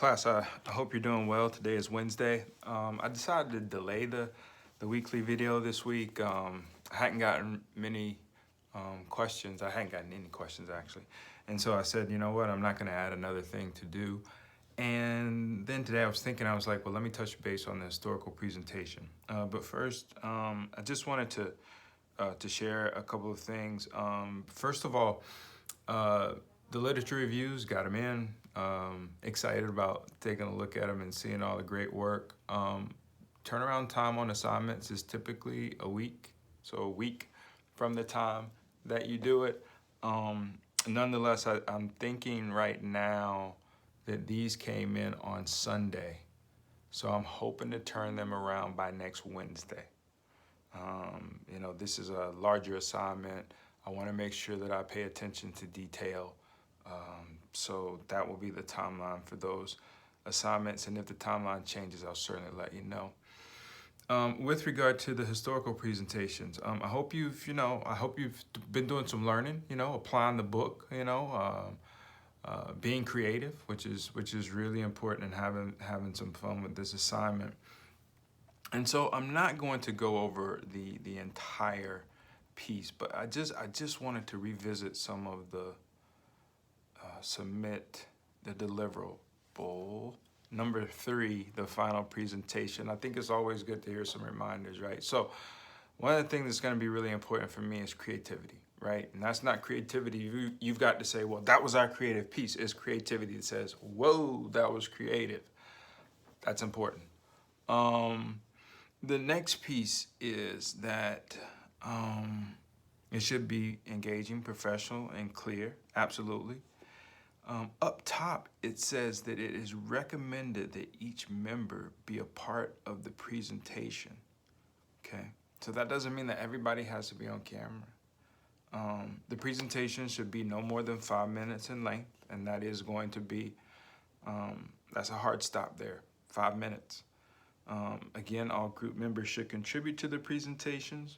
Class, I hope you're doing well. Today is Wednesday. I decided to delay the weekly video this week. I hadn't gotten many questions. I hadn't gotten any questions actually. And so I said, you know what, I'm not gonna add another thing to do. And then today I was thinking, I was like, well, let me touch base on the historical presentation. But first, I just wanted to share a couple of things. First of all, the literature reviews, got them in. Excited about taking a look at them and seeing all the great work. Turnaround time on assignments is typically a week, so a week from the time that you do it. Nonetheless, I'm thinking right now that these came in on Sunday, so I'm hoping to turn them around by next Wednesday. This is a larger assignment. I want to make sure that I pay attention to detail. So that will be the timeline for those assignments. And if the timeline changes, I'll certainly let you know. With regard to the historical presentations, I hope you've been doing some learning, applying the book, being creative, which is really important, and having some fun with this assignment. And so I'm not going to go over the entire piece, but I just wanted to revisit some of the submit the deliverable. Number 3, the final presentation. I think it's always good to hear some reminders, right? So one of the things that's going to be really important for me is creativity, right? And that's not creativity. You've got to say, well, that was our creative piece. It's creativity that says, whoa, that was creative. That's important. The next piece is that it should be engaging, professional, and clear. Absolutely. Up top, it says that it is recommended that each member be a part of the presentation. Okay, so that doesn't mean that everybody has to be on camera. The presentation should be no more than 5 minutes in length, and that is going to be, that's a hard stop there, 5 minutes. Again, all group members should contribute to the presentations,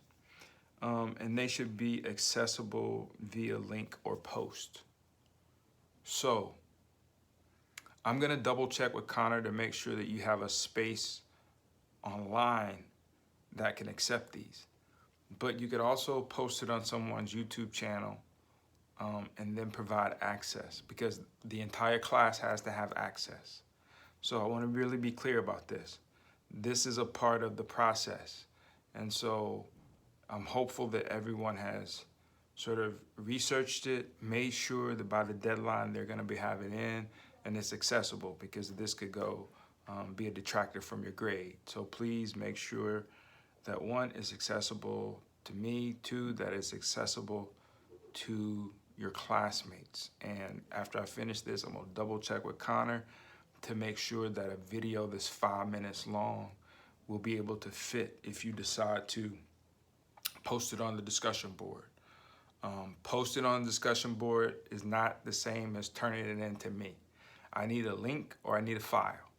and they should be accessible via link or post. So I'm gonna double check with Connor to make sure that you have a space online that can accept these. But you could also post it on someone's YouTube channel and then provide access, because the entire class has to have access. So I wanna really be clear about this. This is a part of the process. And so I'm hopeful that everyone has sort of researched it, made sure that by the deadline they're gonna be having in, and it's accessible, because this could go be a detractor from your grade. So please make sure that 1, is accessible to me, 2, that it's accessible to your classmates. And after I finish this, I'm gonna double check with Connor to make sure that a video that's 5 minutes long will be able to fit if you decide to post it on the discussion board. Posting on the discussion board is not the same as turning it in to me. I need a link or I need a file.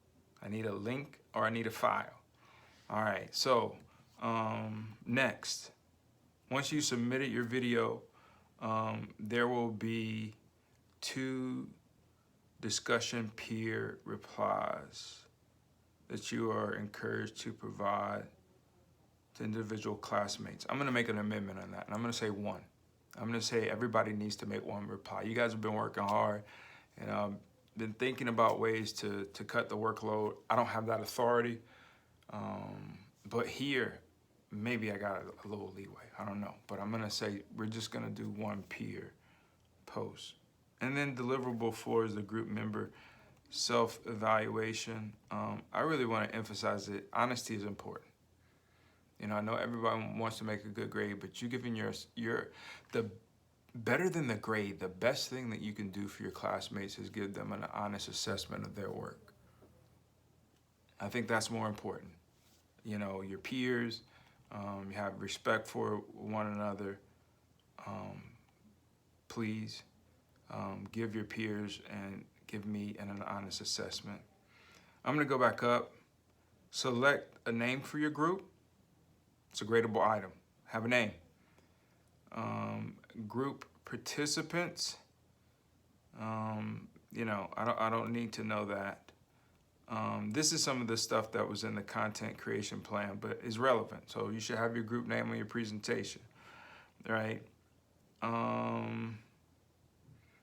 I need a link or I need a file. All right, so next, once you submitted your video, there will be 2 discussion peer replies that you are encouraged to provide to individual classmates. I'm gonna make an amendment on that, and I'm gonna say 1. I'm gonna say everybody needs to make 1 reply. You guys have been working hard, and I've been thinking about ways to cut the workload. I don't have that authority, but here, maybe I got a little leeway, I don't know. But I'm gonna say we're just gonna do 1 peer post. And then deliverable 4 is the group member self-evaluation. I really wanna emphasize that honesty is important. I know everybody wants to make a good grade, but you giving the better than the grade, the best thing that you can do for your classmates is give them an honest assessment of their work. I think that's more important. Your peers, you have respect for one another. Please give your peers and give me an honest assessment. I'm gonna go back up, select a name for your group. It's a gradable item. Have a name. Group participants. I don't need to know that. This is some of the stuff that was in the content creation plan, but is relevant. So you should have your group name on your presentation, right?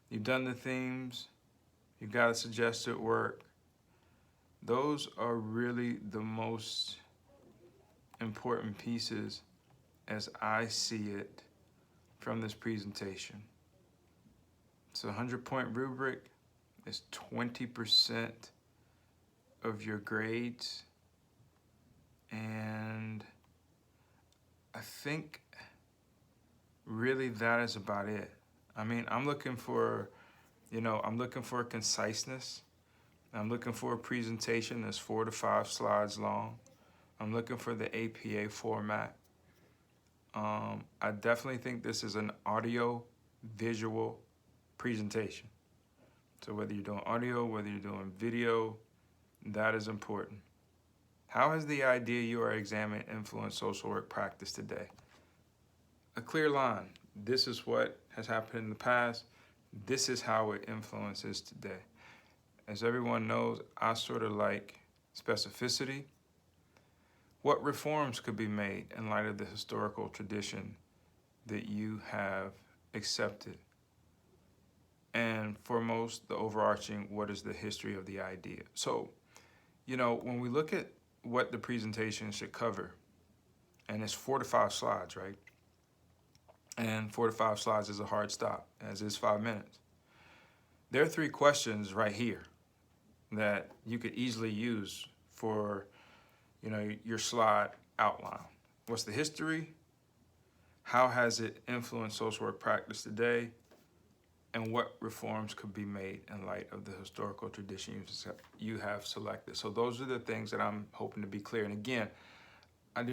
You've done the themes. You've got a suggested work. Those are really the most important pieces as I see it from this presentation. So 100-point rubric is 20% of your grades. And I think really that is about it. I mean, I'm looking for conciseness. I'm looking for a presentation that's 4 to 5 slides long. I'm looking for the APA format. I definitely think this is an audio visual presentation. So whether you're doing audio, whether you're doing video, that is important. How has the idea you are examining influenced social work practice today? A clear line. This is what has happened in the past. This is how it influences today. As everyone knows, I sort of like specificity. What reforms could be made in light of the historical tradition that you have accepted? And foremost, the overarching, what is the history of the idea? So, when we look at what the presentation should cover, and it's 4 to 5 slides, right? And 4 to 5 slides is a hard stop, as is 5 minutes. There are 3 questions right here that you could easily use for, your slide outline. What's the history? How has it influenced social work practice today? And what reforms could be made in light of the historical tradition you have selected? So those are the things that I'm hoping to be clear. And again, I'm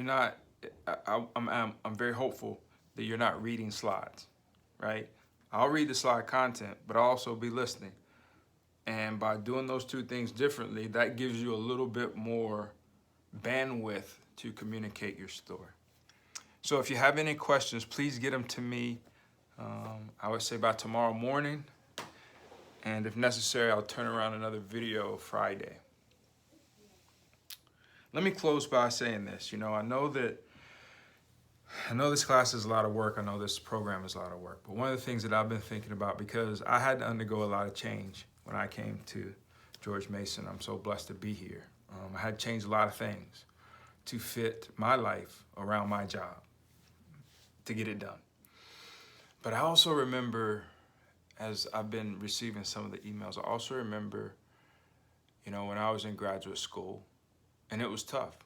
very hopeful that you're not reading slides, right? I'll read the slide content, but I'll also be listening. And by doing those 2 things differently, that gives you a little bit more bandwidth to communicate your story. So if you have any questions, please get them to me. I would say by tomorrow morning. And if necessary, I'll turn around another video Friday. Let me close by saying this. I know this class is a lot of work. I know this program is a lot of work. But one of the things that I've been thinking about, because I had to undergo a lot of change when I came to George Mason. I'm so blessed to be here. I had to change a lot of things to fit my life around my job to get it done. But I also remember, as I've been receiving some of the emails, I also remember, when I was in graduate school, and it was tough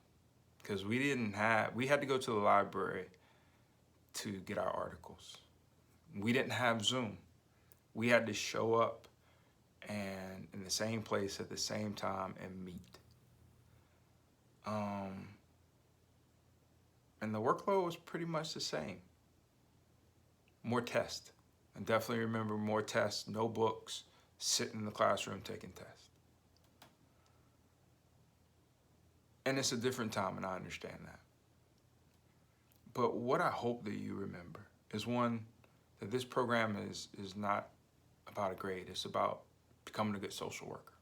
because we had to go to the library to get our articles. We didn't have Zoom. We had to show up and in the same place at the same time and meet. And the workload was pretty much the same. More tests. I definitely remember more tests, no books, sitting in the classroom taking tests. And it's a different time, and I understand that. But what I hope that you remember is, one, that this program is not about a grade. It's about becoming a good social worker.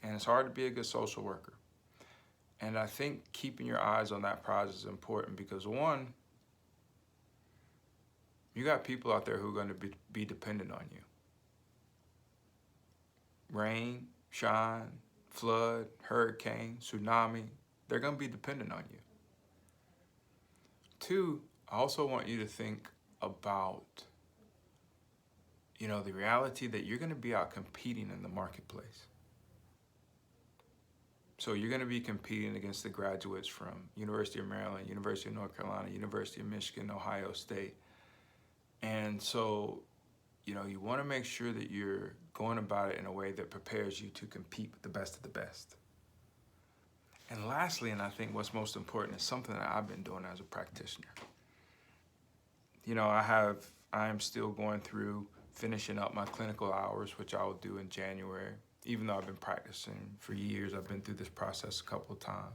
And it's hard to be a good social worker. And I think keeping your eyes on that prize is important because, one, you got people out there who are going to be dependent on you. Rain, shine, flood, hurricane, tsunami, they're going to be dependent on you. 2, I also want you to think about, the reality that you're going to be out competing in the marketplace. So you're going to be competing against the graduates from University of Maryland, University of North Carolina, University of Michigan, Ohio State. And so, you want to make sure that you're going about it in a way that prepares you to compete with the best of the best. And lastly, and I think what's most important, is something that I've been doing as a practitioner. I am still going through finishing up my clinical hours, which I will do in January. Even though I've been practicing for years, I've been through this process a couple of times.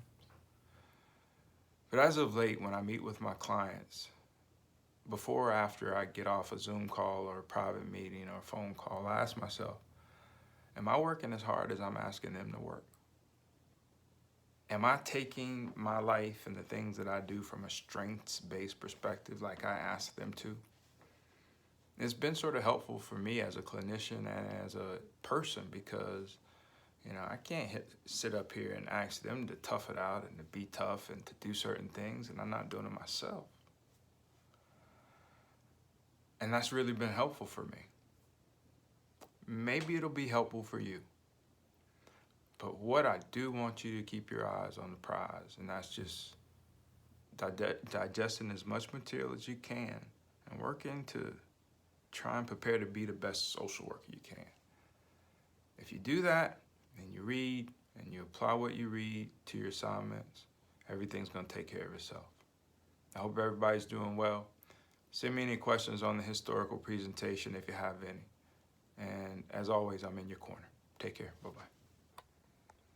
But as of late, when I meet with my clients, before or after I get off a Zoom call or a private meeting or a phone call, I ask myself, am I working as hard as I'm asking them to work? am I taking my life and the things that I do from a strengths-based perspective like I ask them to? It's been sort of helpful for me as a clinician and as a person because, you know, I can't sit up here and ask them to tough it out and to be tough and to do certain things, and I'm not doing it myself. And that's really been helpful for me. Maybe it'll be helpful for you. But what I do want you to keep your eyes on the prize, and that's just digesting as much material as you can and working to try and prepare to be the best social worker you can. If you do that, and you read, and you apply what you read to your assignments, everything's gonna take care of itself. I hope everybody's doing well. Send me any questions on the historical presentation if you have any. And as always, I'm in your corner. Take care, bye-bye.